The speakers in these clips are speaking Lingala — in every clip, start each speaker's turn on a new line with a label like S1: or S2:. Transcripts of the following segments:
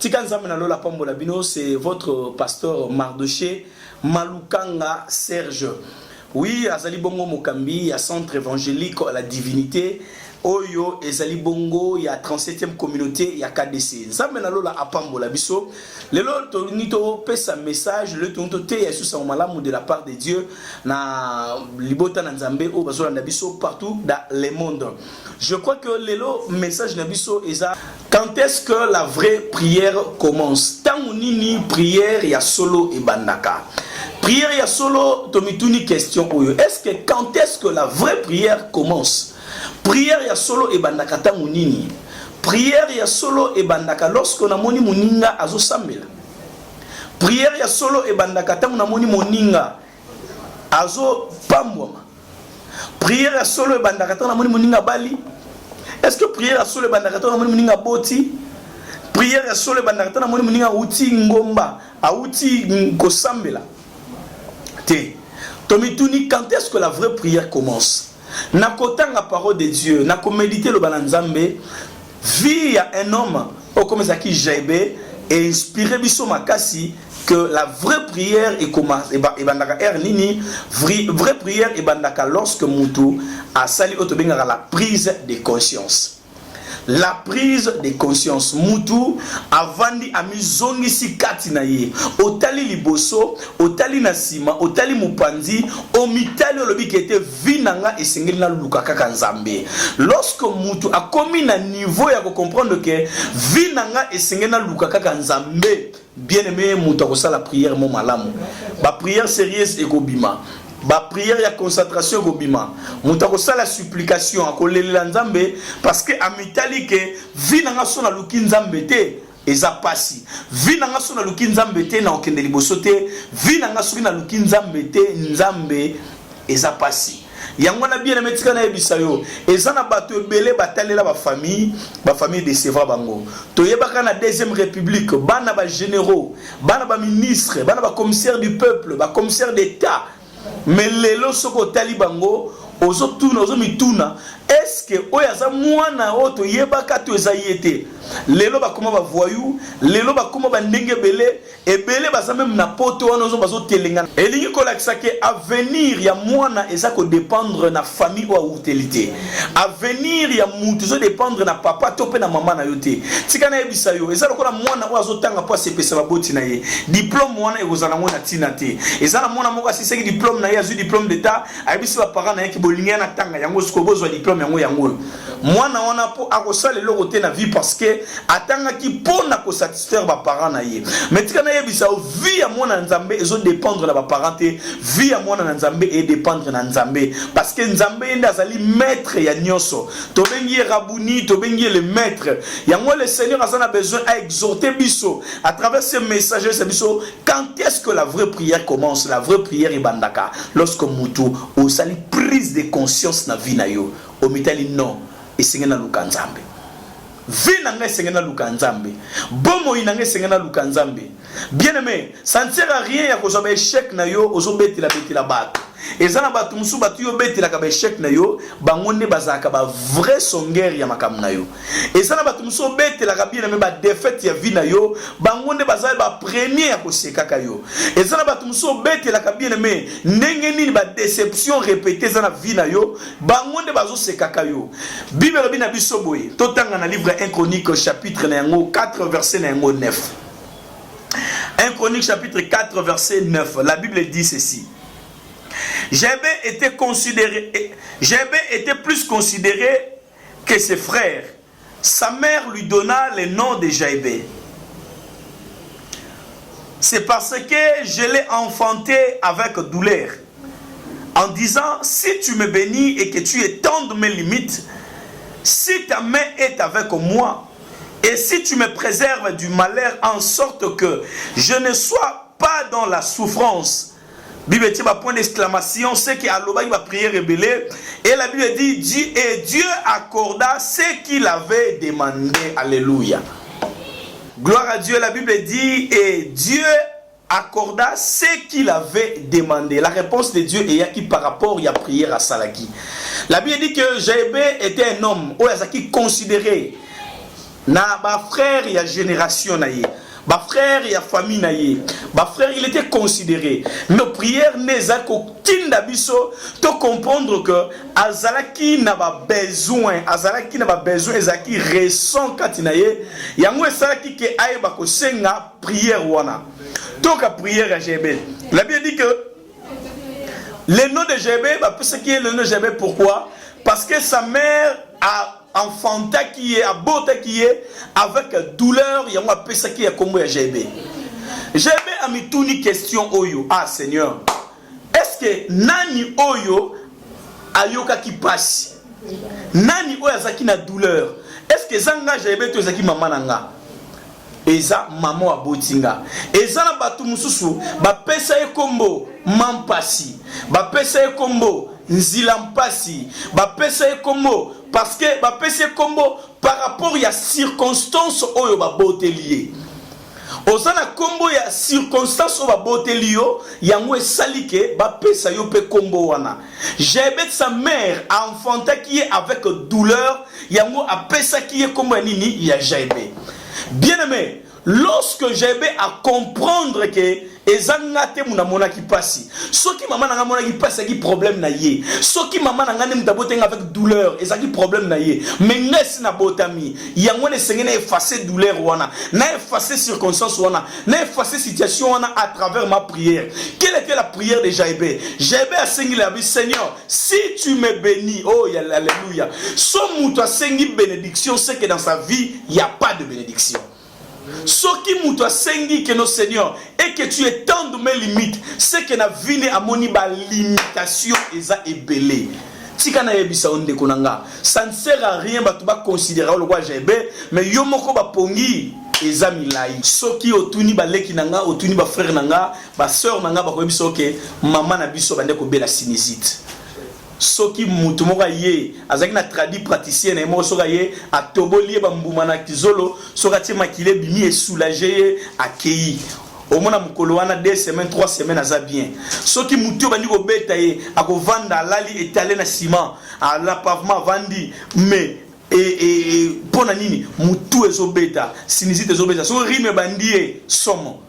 S1: Lola Pambola Bino, c'est votre pasteur Mardoché Malukanga Serge. Oui, Azali Bongo Mokambi, il y a centre évangélique à la divinité. Oyo, Ezali Bongo, il y a 37e communauté, il y a KDC. Nzambe Lola Apambola Biso. Le lot nito pesa message, le tonto te yesu sa malamu de la part de Dieu na libota na Nzambe o bazola na biso partout dans le monde. Je crois que le message na biso eza quand est-ce que la vraie prière commence? Tant nini prière ya solo et bandaka. Prière ya solo tomituni question oyo. Est-ce que quand est-ce que la vraie prière commence? Prière ya solo et bandaka tangu nini? Prière ya solo et bandaka lorsque na moni muninga azo sambela. Prière ya solo et bandaka tangu na moni moninga azo pambwama. Prière ya solo et bandaka tangu na moni moninga bali. Est-ce que prière ya solo et bandaka tangu na moni moninga boti? Prière ya solo et bandaka tangu na moni moninga uti ngomba, auti kosambela. Te. Tomituni, quand est-ce que la vraie prière commence? Na kotanga parole de Dieu, na ko méditer le balanzambe, vie à un homme, au comme ça qui Jaibé, et inspiré biso makasi que la vraie prière est commence et bandaka nini, vraie prière et bandaka lorsque mutu a sali otobenga la prise de conscience. La prise de conscience mutu avandi amizongi si kati na ye otali liboso otali nasima otali mupanzi omitali olobi kete vinanga esengeli na luka kaka nzambe. Lorsque mutu a commis na niveau ya ko comprendre que vinanga esengeli na luka kaka nzambe, bien aimé mutu ko sala prière mo malamu ba prière sérieuse ekobima. Ba prière ya concentration gobima muta ko sala supplication akolelela nzambe parce que amitali ke vinanga sona luki nzambe te eza pasi vinanga sona luki nzambe te na okende liboso te vinanga soki na luki nzambe te nzambe eza pasi yango na bien metika na ebisa yo eza na bato ebele batalela ba famille de Sevra bango toyebaka na deuxième république bana ba généraux bana ba ministres bana ba commissaire du peuple ba commissaire d'état. Mais lelo soko talibango ozo mituna est-ce que oyaza mwana oto yebaka to ezayete lelo bakoma ba voyou lelo bakoma ba ndenge belé ebele baza même na poto wana ozo bazo telenga elingi kolakisa ke avenir ya mwana ezako dépendre na famille ou utilité avenir ya mutu zo dépendre na papa to pe na maman na yote tika na ebisa yo ezalo kola mwana ozo tanga po sepesa baboti na ye diplôme wana ekozana mwana tina te ezala mwana moko asiseki diplôme na ye azu diplôme d'état ayebisi ba parents na ye ki bolinga na tanga yango siko bozwa diplôme yango mwana wana po akosala lelo te na vie parce que atanga ki pona ko satisfaire ba parents na ye mais tika na yebisa vie ya mwana nzambe ezo dépendre na ba parents te vie ya mwana nzambe e dépendre na nzambe parce que nzambe enda azali maître ya nyonso to bengi rabuni to bengi le maître yango le Seigneur a besoin à exhorter biso à travers ce message ce biso quand est-ce que la vraie prière commence. La vraie prière est bandaka lorsque mutu o sali prise de conscience na vie na yo o mitali non esengena luka nzambe vinanga esengena luka nzambe bomo inanga esengena luka nzambe. Bien aimé, ça ne sert à rien ya kozwa échec na yo ozo betela bato ezana bato musu bato yo betela ka échec na yo bangonde bazaka ba vrai songeur ya makam na yo ezana bato musu betela ka bien aimé ba défaite ya vie na yo bangonde bazali ba premier ya koseka ka yo ezana bato musu betela ka bien aimé ndenge nini ba déception répétée ezana vie na yo bangonde bazo seka ka yo. Bible bina biso boye totanga na livre 1 Chronique chapitre na yango 4 verset na yango 9. 1 Chronique chapitre 4 verset 9. La Bible dit ceci. Jaibé était plus considéré que ses frères. Sa mère lui donna le nom de Jaibé. C'est parce que je l'ai enfanté avec douleur. En disant, si tu me bénis et que tu étendes mes limites, si ta main est avec moi, et si tu me préserves du malheur en sorte que je ne sois pas dans la souffrance. Bible dit, point d'exclamation, c'est qu'Aloba va prier rebelle. Et la Bible dit, Dieu accorda ce qu'il avait demandé. Alléluia. Gloire à Dieu. La Bible dit, et Dieu accorda ce qu'il avait demandé. La réponse de Dieu est qui par rapport à la prière à Salaki. La Bible dit que Jaibé était un homme qui considéré na ba frère ya génération na ye. Ba frère ya famille na ye. Ba frère il était considéré. Mais prière neza ko tinda biso to comprendre que azalaki na ba besoin, azalaki na ba besoin ezaki ressent katina ye. Yango esalaki ke aye ba ko senga prière wana. Donc la prière à GB. La Bible dit que le nom de GB, ce qui est le nom de GB, pourquoi? Parce que sa mère a enfanté qui est, a beauté qui est, avec douleur, il y a un peu ça qui est comme GB. GB a mis toute une question Oyo. Ah Seigneur, est-ce que Nani Oyo ayoka qui passe? Nani Oyo azaki na douleur? Est-ce que Zanga GB to zaki maman nanga? Eza maman a botinga. Eza na batu mususu ba pesa e kombo mampasi. Ba pesa e kombo nzilampasi. Ba pesa e kombo parce que ba pesa e kombo par rapport ya circonstance oyo ba botelier. Ozana kombo ya circonstance oyo ba botelio yango esalike ba pesa yo pe kombo wana. Jebet sa mère a enfanté qui est avec douleur yango a pesa qui est kombo nini ya Jebet. Bien-aimé, lorsque j'ai à comprendre que ezangate muna mona qui passe, ce qui maman n'a mona qui passe qui problème na yé, ce qui maman n'a nem d'aboter avec douleur, et ça qui problème na yé, mais n'est na botami, yango ne sengé na effacer douleur wana, na effacer circonstance wana, na effacer situation wana à travers ma prière. Quelle était la prière de Jaébé? Jaébé a sengé la vie, Seigneur, si tu me bénis, oh alléluia, son mouton a sengé bénédiction, c'est que dans sa vie il n'y a pas de bénédiction. Ce qui m'a sengi que nos seigneurs et que tu étendes mes limites, c'est que na vie à moni ba limitation eza ebelé. Tika na yebisa onde konanga. Ça ne sert à rien ba tu ba considérer le roi Jébé, mais yo moko ba pongi eza milai. Ce qui otuni ba leki nanga, otuni ba frère nanga, ba sœur nanga ba ko yebisa ke maman na biso bande ko bela sinusite. Soki mutu moka ye azaki na tradi praticien na mo soka ye atoboli ba mbuma na kizolo soka ti makile bimi e soulager akei au mona mukolo wana 2 semaines 3 semaines aza bien soki mutu bandi ko beta ye akovanda lali étalé na ciment à la pavement vandi mais et pona nini mutu ezobeta sinizite ezobeta so rime bandie somo.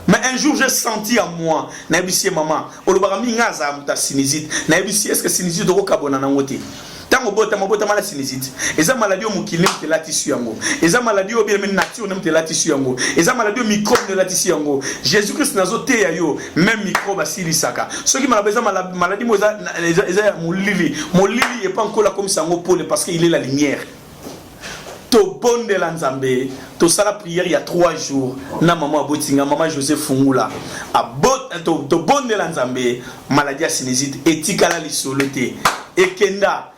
S1: Mais un jour j'ai senti à moi, naibisi maman, olobarami ngaza muta sinizite, naibisi est-ce que sinizite doko kabona na ngote. Tango bota mabota mala sinizite. Eza maladie mukile te la tissu yango. Eza maladie bien men nature nem te la tissu yango. Eza maladie microbe de la tissu yango. Jésus-Christ nazo te ya yo, même microbe asili saka. Ceux qui malabeza maladie moza eza molili. Molili est pas encore là comme sango pole parce qu'il est la lumière. To bonne de l'Anzambé, to sala prière il y a 3 jours. Na maman Botinga, maman Joseph Fungula. To bonne de l'Anzambé, maladie à sinusite, etikala li soloté. Ekenda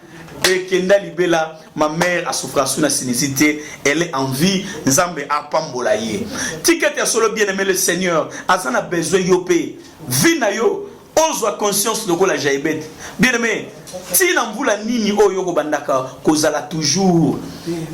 S1: libela, ma mère a souffert sous la sinusite, elle est en vie, Nzambe a pambolaye. Ticket ya solo bien aimé le Seigneur, azana besoin yopé. Vina yo, ose conscience de ko la Jaébet. Bien aimé, tina mbula nini oyo ko bandaka kozala toujours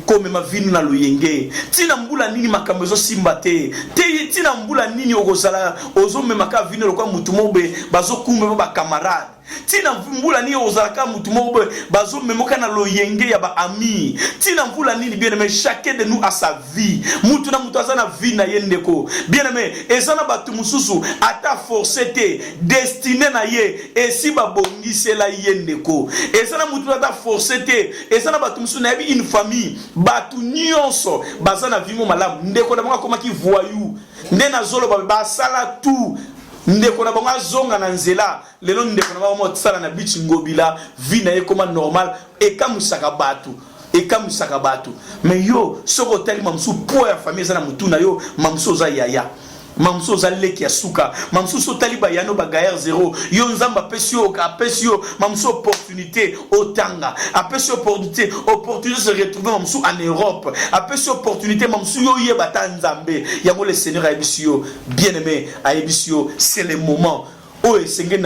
S1: comme ma vinu na luyenge tina mbula nini makambo zo simbate tina mbula nini okozala ozo memaka vinu lokwa mutu mobe bazo kumbe ba camarade tina mbula nini ozalaka mutu mobe bazo memoka na loyenge ya ba ami tina mbula nini bien aimé chacun de nous a sa vie mutu na mutu azana vie na yendeko bien aimé ezana batu mususu ata forcé te destiné na ye esi ba bongisela yendeko et ça na mutu ata forcé te et ça na batu mususu na yebi une famille batu nyonso bazana vimo malamu ndeko na bango koma ki voyou nde na zolo ba sala tout ndeko na bango azonga na nzela lelo ndeko na bango mo tsala na bichi ngobila vie na ye koma normal et kamusaka batu mais yo soko tali mamsu po ya famille za na mutu na yo mamsu za yaya mamso zaleki ya suka mamso so taliba yano bagayer 0 yo nzamba apesio mamso opportunité otanga apesio opportunité se retrouver mamso en Europe apesio opportunité mamso yo yeba ta nzambe yango le Seigneur aibisio bien-aimé aibisio c'est le moment. Oh, Seigneur,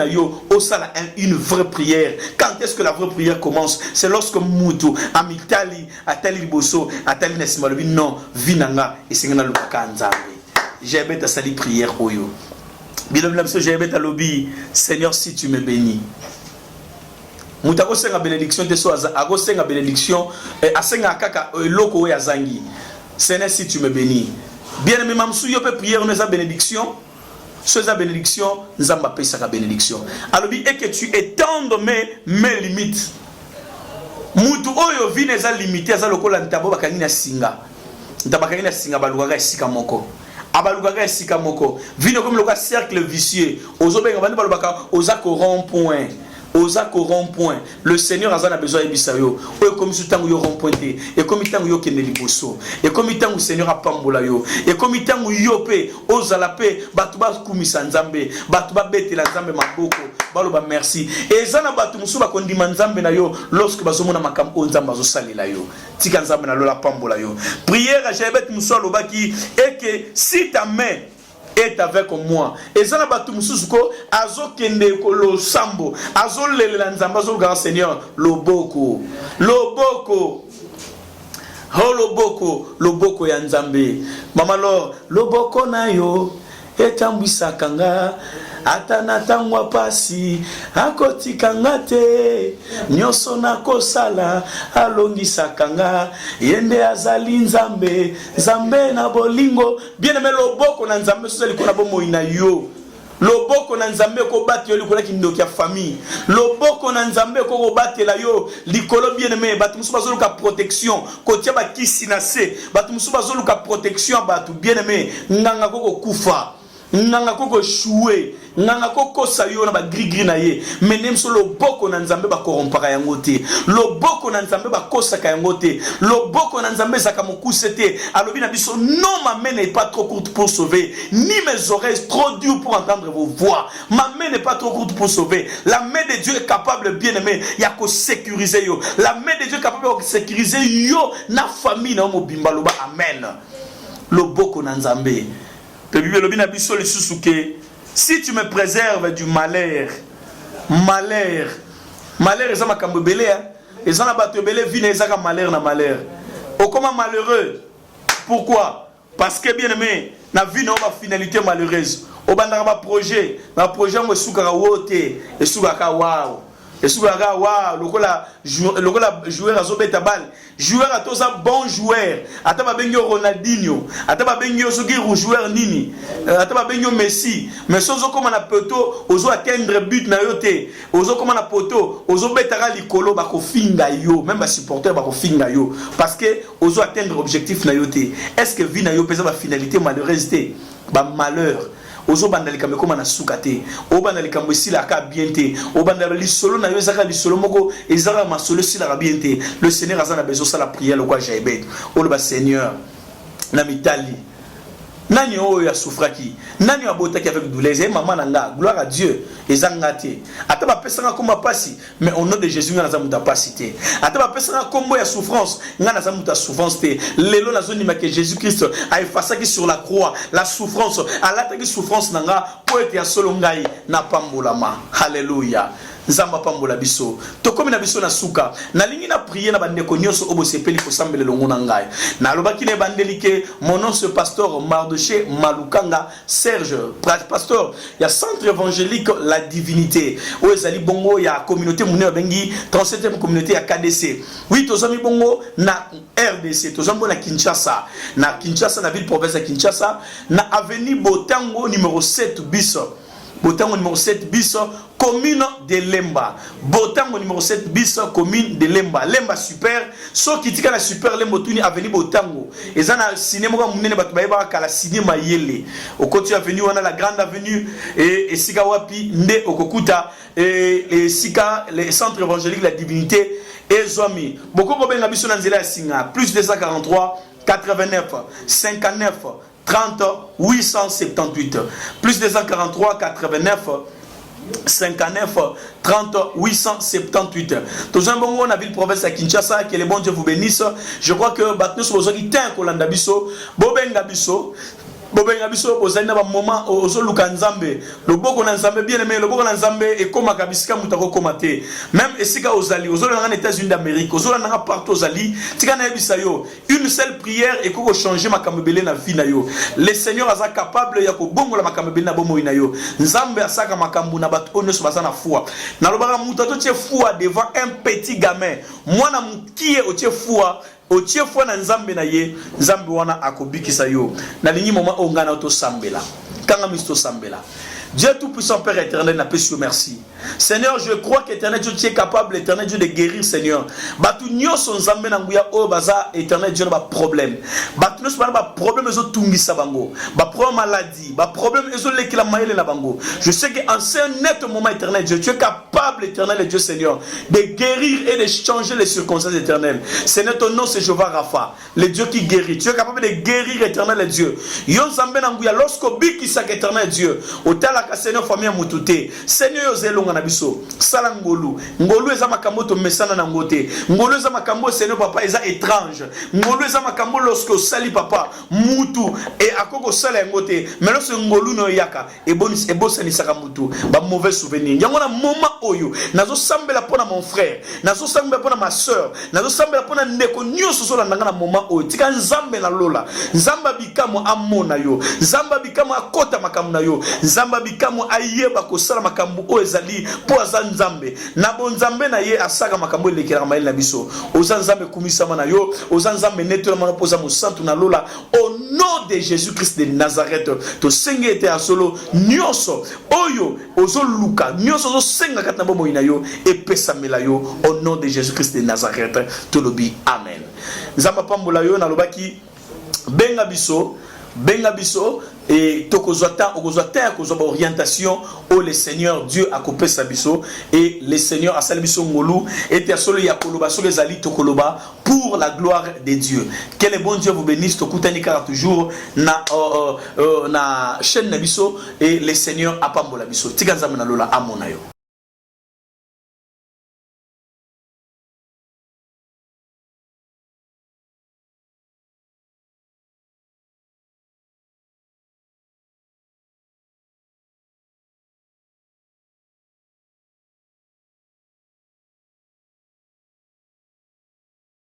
S1: une vraie prière. Quand est-ce que la vraie prière commence? C'est lorsque Moutou, Amitali, Atali Bosso, Atali Nesmalobi, non, Vinanga, et Seigneur Lukanzambe. J'ai bête à sali prière oyo. Bien monsieur, j'ai bête à lobby. Seigneur, si tu me bénis. Moutako senga bénédiction de so ago senga bénédiction asenga kaka loko ya zangi. Seigneur, si tu me bénis. Bien-aimé, mamsou, yo peut prier, on a bénédiction. Sur la bénédiction, nous avons appelé ça la bénédiction. Alors, et que tu étendes mes limites. Mutu oyo vine eza limité eza lokola ntabo bakangi na singa. Ntabakangi na singa balukaga esika moko. Abalukaga esika moko. Vine comme lokola cercle vicieux. Ozobenga bandi balubaka ozako rond-point. Ozako rond-point. Le Seigneur a besoin de bisayo. Oyo comme si tango yo rond-pointé. Et comme tango yo kende liboso. Et comme tango Seigneur a pambola yo. Et comme tango yo pe ozala pe batuba kumisa nzambe. Batuba betela nzambe maboko. Baloba merci. Et zana batu musu ba kondima nzambe na yo lorsque bazomona makambo nzambe azosalela yo. Tika nzambe na lola pambola yo. Prière à Jabet musu alobaki et que si ta main est avec moi. Et ça n'a pas tout musuko azo kende ko lo sambo azo lele la nzamba zo grand Seigneur loboko loboko ho loboko ya nzambe mama lo loboko na yo etambwisa kanga atana tangwa pasi akotikanga te nyoso na kosala alongisa kanga yende azali nzambe nzambe na bolingo bien aimé loboko na nzambe sozali kona bomo ina yo loboko na nzambe ko batela yo likola kindoki ya famille loboko na nzambe ko batela yo likolo bien aimé batu musu bazoluka protection kotia ba kisi na se batu musu bazoluka protection batu bien aimé nganga koko kufa nganga koko choué nganga koko sayo na ba gris na ye menem so loboko na nzambe ba korompaka yango te loboko na nzambe ba kosaka yango te loboko na nzambe zaka mokuse te alobi na biso non ma main n'est pas trop courte pour sauver ni mes oreilles trop dures pour entendre vos voix ma main n'est pas trop courte pour sauver la main de Dieu est capable bien aimé ya ko sécuriser yo la main de Dieu est capable de sécuriser yo na famille na mobimba loba amen loboko na nzambe. La Bible le bina biso le susuke. Si tu me préserves du malheur, malheur eza makambo belé hein. Eza na bato belé vine eza ka malheur na malheur. O comment malheureux? Pourquoi? Parce que bien aimé, na vie na ba finalité malheureuse. O bandaka ba projet, na projet ngo suka wote, e suka ka wow. Et souvent lokola joueur azobeta balle joueur atoza bon joueur ataba benyo Ronaldinho ataba benyo soki joueur nini ataba benyo Messi mais sozo koma na poto ozo atteindre but na yote ozo koma na poto ozo betaka likolo bako finga yo même ba supporter bako finga yo parce que ozo atteindre objectif na yote est-ce que vie na yo pesa ba finalité malheureuse te ba malheur ozo bandalika mekoma na sukate o bandalika mwesila ka biente o bandalika lisolo na yo ezaka lisolo moko ezaka masolo sila ka biente le Seigneur azana besoin ça la prière le quoi Jaibet o le Seigneur na mitali nani oyo ya souffraki nani abotaki avec douleur et maman nanga gloire à Dieu ezangate ataba pesanga koma pasi mais au nom de Jésus ngana za muta pasi te ataba pesanga kombo ya souffrance ngana za muta souffrance te lelo na zoni make Jésus Christ a effacé sur la croix la souffrance alataki souffrance nanga po ete ya solo ngai na pambolama haleluya nzamba pambola biso to komi na biso na suka na lingi na prier na bandeko nyonso obo sepeli ko sambele longo na ngai na lobaki ne bandeli ke mon nom ce pasteur Mardoché Malukanga Serge pasteur ya centre évangélique la divinité o ezali bongo ya communauté munene bengi 37e communauté ya KDC oui tozami bongo na RDC tozami na Kinshasa na ville province ya Kinshasa na avenue Botango numéro 7 bis Botango numéro 7 bis commune de Lemba. Botango numéro 7 bis commune de Lemba. Lemba super. So kitika na super Lemba tuni avenue Botango. Ezana cinéma kwa munene batu bayeba kala cinéma yele. Okoti avenue wana la grande avenue et sika wapi nde okokuta et sika le centre évangélique la divinité ezwami. Boko benga biso na nzela ya singa plus 243 89 59 30 878 plus 243 89 59 30 878. Tous un bon on a ville province à Kinshasa, que le bon Dieu vous bénisse. Je crois que Batno Sobozo qui tient Kolanda Biso, Bobenga Biso. Bobenga biso ozali na ba moment ozo luka nzambe loboko na nzambe bien aimé loboko na nzambe e koma kabisika mutako komate même esika ozali ozoli na États-Unis d'Amérique ozoli na partout ozali tika na ebisa yo une seule prière et ko changer makambo belé na vie na yo le Seigneur aza capable ya ko bongola makambo belé na bomo na yo nzambe asaka makambo na bato onyo baza na foi na lobaka mutato tie foi devant un petit gamin mwana mukie o tie foi otie foi na nzambe na ye nzambe wana akobikisa yo na lingi moma ongana to sambela kanga misto sambela. Dieu Tout-Puissant, Père éternel, n'a pas su merci. Seigneur, je crois qu'éternel Dieu, tu es capable, éternel Dieu, de guérir, Seigneur. Batu nyo son zambe nanguya o baza, éternel Dieu, ba problème. Batu nyo son ba problème ezo tungi sabango. Ba problème maladie, ba problème ezo lekila maele la bango. Je sais qu'en ce net moment, éternel Dieu, tu es capable, éternel Dieu, Seigneur, de guérir et de changer les circonstances éternelles. Seigneur, ton nom c'est Jéhovah Rapha, le Dieu qui guérit. Tu es capable de guérir, éternel Dieu. Yon zambe nanguya, lorsqu'au biki sak éternel Dieu, au la Seigneur famille mutute Seigneur yozelonga na biso sala ngolu eza makambo to mesana na ngote ngolu eza makambo Seigneur papa eza étrange ngolu eza makambo lorsque sali papa mutu et akoko sala ngote mais lorsque ngolu no yaka e bosani saka mutu ba mauvais souvenir yango na moment oyo nazo sambela pona mon frère nazo sambela pona ma sœur nazo sambela pona ndeko nyoso so landanga na moment oyo tika nzambe na lola nzamba bikamo amona yo nzamba bikamo akota makambo na yo nzamba bikamo ayeba kosala makambo o ezali po aza nzambe na bonzambe na ye asaka makambo elekera maile na biso oza nzambe kumisama na yo oza nzambe neto na mana poza mosantu na lola au nom de Jésus-Christ de Nazareth to senge ete asolo nyonso oyo ozo luka nyonso ozo senga katna bomo ina yo epesa mela yo au nom de Jésus-Christ de Nazareth to lobi amen. Nzamba pambola yo na lobaki benga biso et tokozota okozwa orientation au le Seigneur Dieu a coupé sa biso et le Seigneur a salé biso ngolu et solo ya koloba solo ezali tokoloba pour la gloire de Dieu. Que le bon Dieu vous bénisse tokutani kaka toujours na chaîne na biso et le Seigneur apambola biso tika nzambe na lola amona yo.